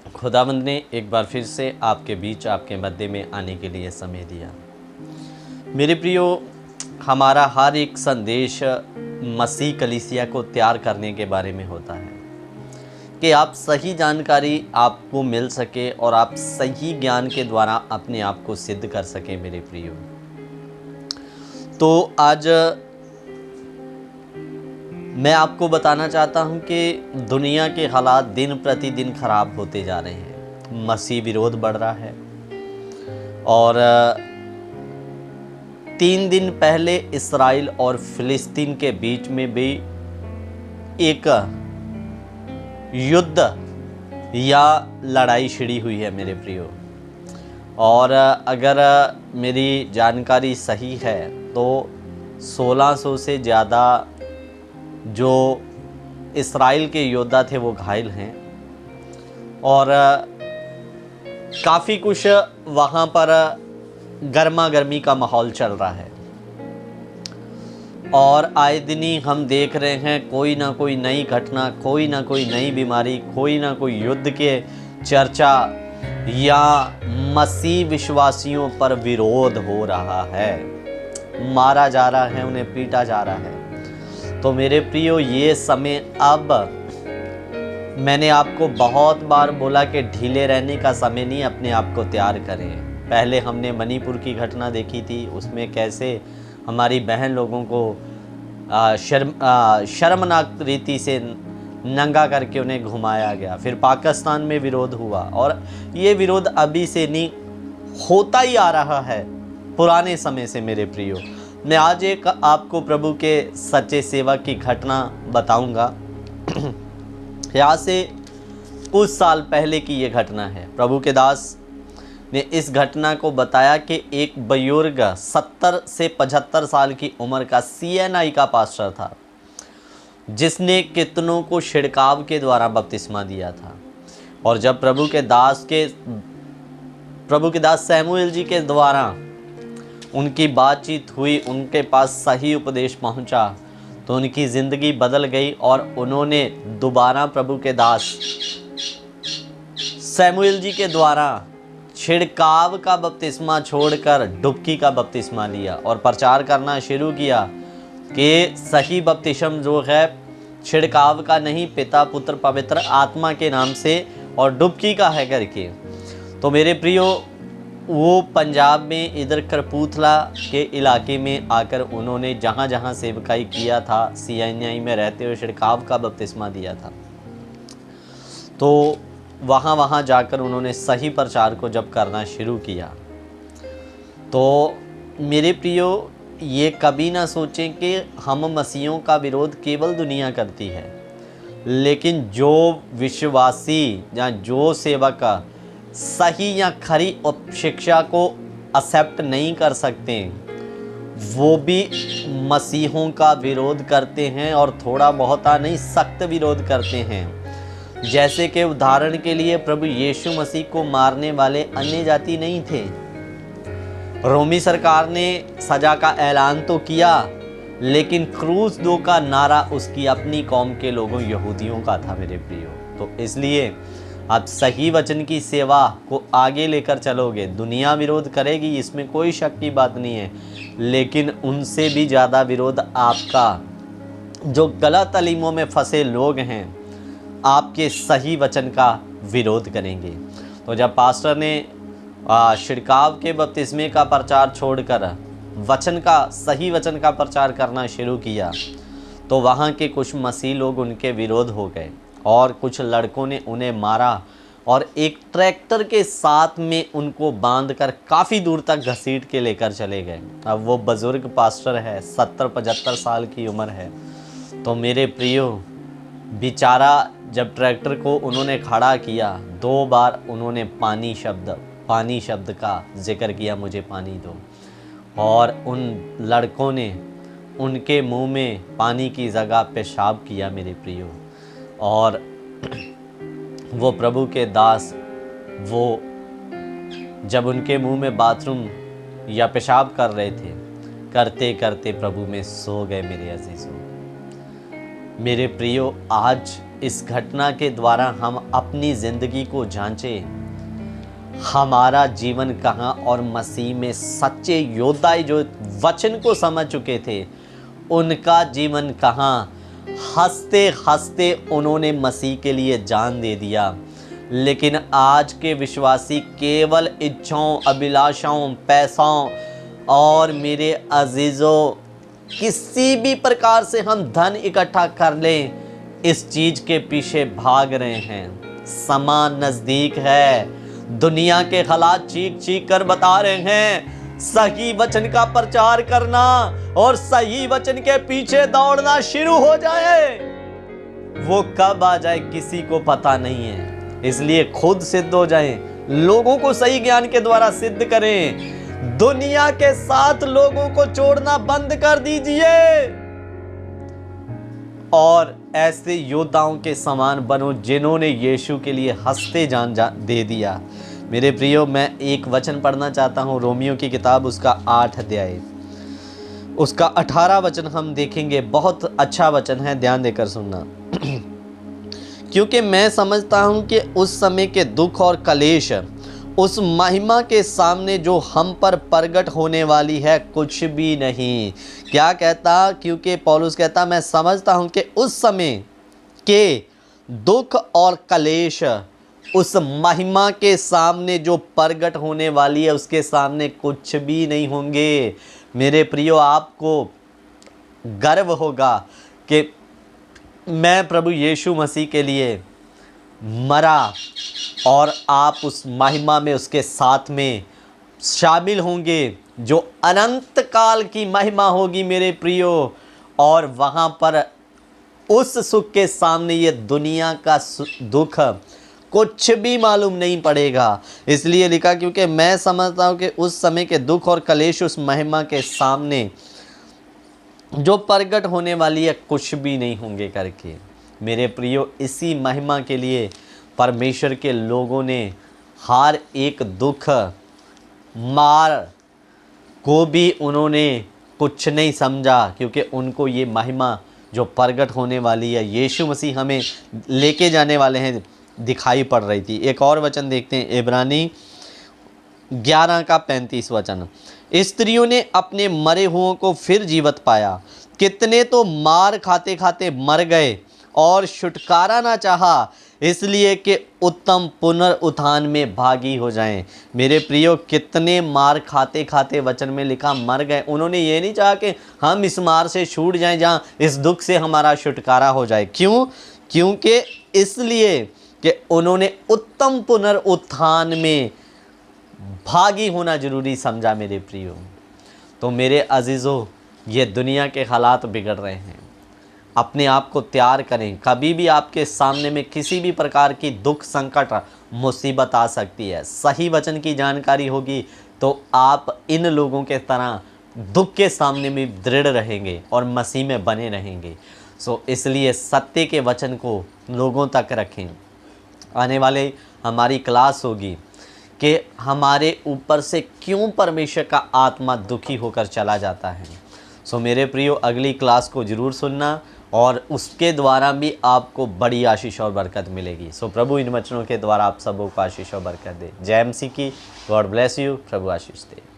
खुदावंद ने एक बार फिर से आपके बीच, आपके मध्य में आने के लिए समय दिया। मेरे प्रियो, हमारा हर एक संदेश मसीह कलीसिया को तैयार करने के बारे में होता है कि आप सही जानकारी आपको मिल सके और आप सही ज्ञान के द्वारा अपने आप को सिद्ध कर सकें। मेरे प्रियो, तो आज मैं आपको बताना चाहता हूं कि दुनिया के हालात दिन प्रतिदिन खराब होते जा रहे हैं। मसीह विरोध बढ़ रहा है और 3 दिन पहले इस्राइल और फिलिस्तीन के बीच में भी एक युद्ध या लड़ाई छिड़ी हुई है मेरे प्रियो। और अगर मेरी जानकारी सही है तो 1600 से ज़्यादा जो इस्राइल के योद्धा थे वो घायल हैं और काफ़ी कुछ वहाँ पर गर्मा गर्मी का माहौल चल रहा है। और आए दिन ही हम देख रहे हैं कोई ना कोई नई घटना, कोई ना कोई नई बीमारी, कोई ना कोई युद्ध के चर्चा या मसीह विश्वासियों पर विरोध हो रहा है, मारा जा रहा है, उन्हें पीटा जा रहा है। तो मेरे प्रियो, ये समय, अब मैंने आपको बहुत बार बोला कि ढीले रहने का समय नहीं, अपने आप को तैयार करें। पहले हमने मणिपुर की घटना देखी थी, उसमें कैसे हमारी बहन लोगों को शर्मनाक रीति से नंगा करके उन्हें घुमाया गया। फिर पाकिस्तान में विरोध हुआ और ये विरोध अभी से नहीं, होता ही आ रहा है पुराने समय से। मेरे प्रियो, मैं आज एक आपको प्रभु के सच्चे सेवक की घटना बताऊंगा। यहाँ से कुछ साल पहले की ये घटना है। प्रभु के दास ने इस घटना को बताया कि एक बुजुर्ग 70 से 75 साल की उम्र का CNI का पास्टर था, जिसने कितनों को छिड़काव के द्वारा बपतिस्मा दिया था। और जब प्रभु के दास सैमुएल जी के द्वारा उनकी बातचीत हुई, उनके पास सही उपदेश पहुंचा, तो उनकी ज़िंदगी बदल गई और उन्होंने दोबारा प्रभु के दास सैमुएल जी के द्वारा छिड़काव का बपतिस्मा छोड़कर डुबकी का बपतिस्मा लिया और प्रचार करना शुरू किया कि सही बपतिस्म जो है छिड़काव का नहीं, पिता पुत्र पवित्र आत्मा के नाम से और डुबकी का है करके। तो मेरे प्रियो, वो पंजाब में इधर कपूरथला के इलाके में आकर उन्होंने जहाँ जहाँ सेवकाई किया था, CNI में रहते हुए छिड़काव का बपतिस्मा दिया था। तो वहाँ जाकर उन्होंने सही प्रचार को जब करना शुरू किया, तो मेरे प्रियो, ये कभी ना सोचें कि हम मसीहों का विरोध केवल दुनिया करती है, लेकिन जो विश्वासी या जो सेवक सही या खरी शिक्षा को एक्सेप्ट नहीं कर सकते, वो भी मसीहों का विरोध करते हैं और थोड़ा बहुत नहीं, सख्त विरोध करते हैं। जैसे कि उदाहरण के लिए प्रभु यीशु मसीह को मारने वाले अन्य जाति नहीं थे। रोमी सरकार ने सजा का ऐलान तो किया, लेकिन क्रूस दो का नारा उसकी अपनी कौम के लोगों यहूदियों का था मेरे प्रियो। तो इसलिए आप सही वचन की सेवा को आगे लेकर चलोगे। दुनिया विरोध करेगी, इसमें कोई शक की बात नहीं है, लेकिन उनसे भी ज़्यादा विरोध आपका, जो गलत तालीमों में फंसे लोग हैं, आपके सही वचन का विरोध करेंगे। तो जब पास्टर ने छिड़काव के बपतिस्मे का प्रचार छोड़कर सही वचन का प्रचार करना शुरू किया, तो वहाँ के कुछ मसीह लोग उनके विरोध हो गए और कुछ लड़कों ने उन्हें मारा और एक ट्रैक्टर के साथ में उनको बांधकर काफ़ी दूर तक घसीट के लेकर चले गए। अब वो बुजुर्ग पास्टर है, 70-75 साल की उम्र है। तो मेरे प्रियो, बेचारा जब ट्रैक्टर को उन्होंने खड़ा किया, 2 बार उन्होंने पानी शब्द का जिक्र किया, मुझे पानी दो। और उन लड़कों ने उनके मुंह में पानी की जगह पेशाब किया मेरे प्रियो। और वो प्रभु के दास, वो जब उनके मुंह में बाथरूम या पेशाब कर रहे थे, करते करते प्रभु में सो गए मेरे अजीजों। मेरे प्रियो, आज इस घटना के द्वारा हम अपनी ज़िंदगी को जांचें, हमारा जीवन कहाँ, और मसीह में सच्चे योद्धा जो वचन को समझ चुके थे उनका जीवन कहाँ। हंसते हंसते उन्होंने मसीह के लिए जान दे दिया। लेकिन आज के विश्वासी केवल इच्छाओं, अभिलाषाओं, पैसों और मेरे अजीज़ों किसी भी प्रकार से हम धन इकट्ठा कर लें, इस चीज़ के पीछे भाग रहे हैं। समय नज़दीक है। दुनिया के हालात चीख चीख कर बता रहे हैं सही वचन का प्रचार करना और सही वचन के पीछे दौड़ना शुरू हो जाए। वो कब आ जाए किसी को पता नहीं है। इसलिए खुद सिद्ध हो जाएं, लोगों को सही ज्ञान के द्वारा सिद्ध करें। दुनिया के साथ लोगों को जोड़ना बंद कर दीजिए और ऐसे योद्धाओं के समान बनो जिन्होंने यीशु के लिए हंसते जान दे दिया। मेरे प्रियो, मैं एक वचन पढ़ना चाहता हूँ, रोमियो की किताब उसका 8 अध्याय उसका 18 वचन हम देखेंगे। बहुत अच्छा वचन है, ध्यान देकर सुनना। क्योंकि मैं समझता हूँ कि उस समय के दुख और कलेश उस महिमा के सामने जो हम पर प्रगट होने वाली है कुछ भी नहीं। क्या कहता? क्योंकि पौलुस कहता मैं समझता हूँ कि उस समय के दुख और कलेश उस महिमा के सामने जो प्रगट होने वाली है उसके सामने कुछ भी नहीं होंगे। मेरे प्रियो, आपको गर्व होगा कि मैं प्रभु यीशु मसीह के लिए मरा और आप उस महिमा में उसके साथ में शामिल होंगे जो अनंत काल की महिमा होगी मेरे प्रियो। और वहाँ पर उस सुख के सामने ये दुनिया का दुख कुछ भी मालूम नहीं पड़ेगा। इसलिए लिखा क्योंकि मैं समझता हूँ कि उस समय के दुख और कलेश उस महिमा के सामने जो प्रगट होने वाली है कुछ भी नहीं होंगे करके। मेरे प्रियो, इसी महिमा के लिए परमेश्वर के लोगों ने हर एक दुख मार को भी उन्होंने कुछ नहीं समझा, क्योंकि उनको ये महिमा जो प्रगट होने वाली है यीशु मसीह हमें लेके जाने वाले हैं दिखाई पड़ रही थी। एक और वचन देखते हैं, इब्रानी 11 का 35 वचन। स्त्रियों ने अपने मरे हुओं को फिर जीवित पाया, कितने तो मार खाते खाते मर गए और छुटकारा ना चाहा, इसलिए कि उत्तम पुनरुत्थान में भागी हो जाएं। मेरे प्रियो, कितने मार खाते खाते वचन में लिखा मर गए। उन्होंने ये नहीं चाहा कि हम इस मार से छूट जाएं, जहाँ इस दुख से हमारा छुटकारा हो जाए। क्यों? क्योंकि इसलिए कि उन्होंने उत्तम पुनरुत्थान में भागी होना जरूरी समझा। मेरे प्रियो, तो मेरे अजीज़ों, ये दुनिया के हालात बिगड़ रहे हैं। अपने आप को तैयार करें। कभी भी आपके सामने में किसी भी प्रकार की दुख, संकट, मुसीबत आ सकती है। सही वचन की जानकारी होगी तो आप इन लोगों के तरह दुख के सामने में दृढ़ रहेंगे और मसीह में बने रहेंगे। इसलिए सत्य के वचन को लोगों तक रखें। आने वाले हमारी क्लास होगी कि हमारे ऊपर से क्यों परमेश्वर का आत्मा दुखी होकर चला जाता है। मेरे प्रियो, अगली क्लास को ज़रूर सुनना और उसके द्वारा भी आपको बड़ी आशीष और बरकत मिलेगी। प्रभु इन वचनों के द्वारा आप सबों को आशीष और बरकत दे। जय मसीह की। God bless you. Prabhu Ashish they.